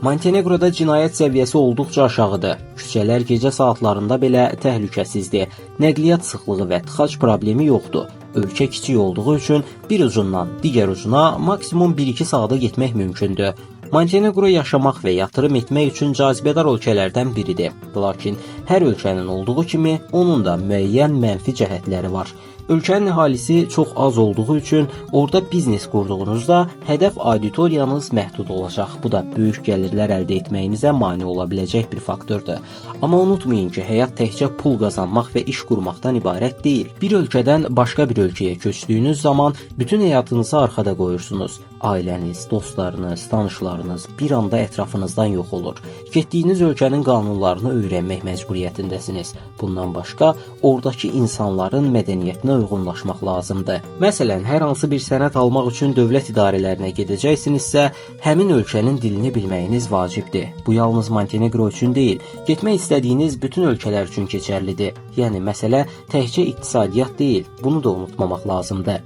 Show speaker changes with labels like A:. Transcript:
A: Montenegroda cinayət səviyyəsi olduqca aşağıdır. Küçələr gecə saatlarında belə təhlükəsizdir. Nəqliyyat sıxlığı və tıxac problemi yoxdur. Ölkə kiçik olduğu üçün bir ucundan digər ucuna maksimum 1-2 saata getmək mümkündür. Montenegro yaşamaq və yatırım etmək üçün cazibədar ölkələrdən biridir. Lakin hər ölkənin olduğu kimi onun da müəyyən mənfi cəhətləri var. Ölkənin əhalisi çox az olduğu üçün orada biznes qurduğunuzda hədəf auditoriyanız məhdud olacaq. Bu da böyük gəlirlər əldə etməyinizə mane ola biləcək bir faktordur. Amma unutmayın ki, həyat təkcə pul qazanmaq və iş qurmaqdan ibarət deyil. Bir ölkədən başqa bir ölkəyə köçdüyünüz zaman bütün həyatınızı arxada qoyursunuz. Ailəniz, dostlarınız, tanışlarınız bir anda ətrafınızdan yox olur. Getdiyiniz ölkənin qanunlarını öyrənmək məcburiyyətindəsiniz. Bundan başqa, oradakı insanların mədəniyyətinə uyğunlaşmaq lazımdır. Məsələn, hər hansı bir sənəd almaq üçün dövlət idarələrinə gedəcəksinizsə, həmin ölkənin dilini bilməyiniz vacibdir. Bu yalnız Montenegro üçün deyil, getmək istədiyiniz bütün ölkələr üçün keçərlidir. Yəni, məsələ təkcə iqtisadiyyat deyil, bunu da unutmamaq lazımdır.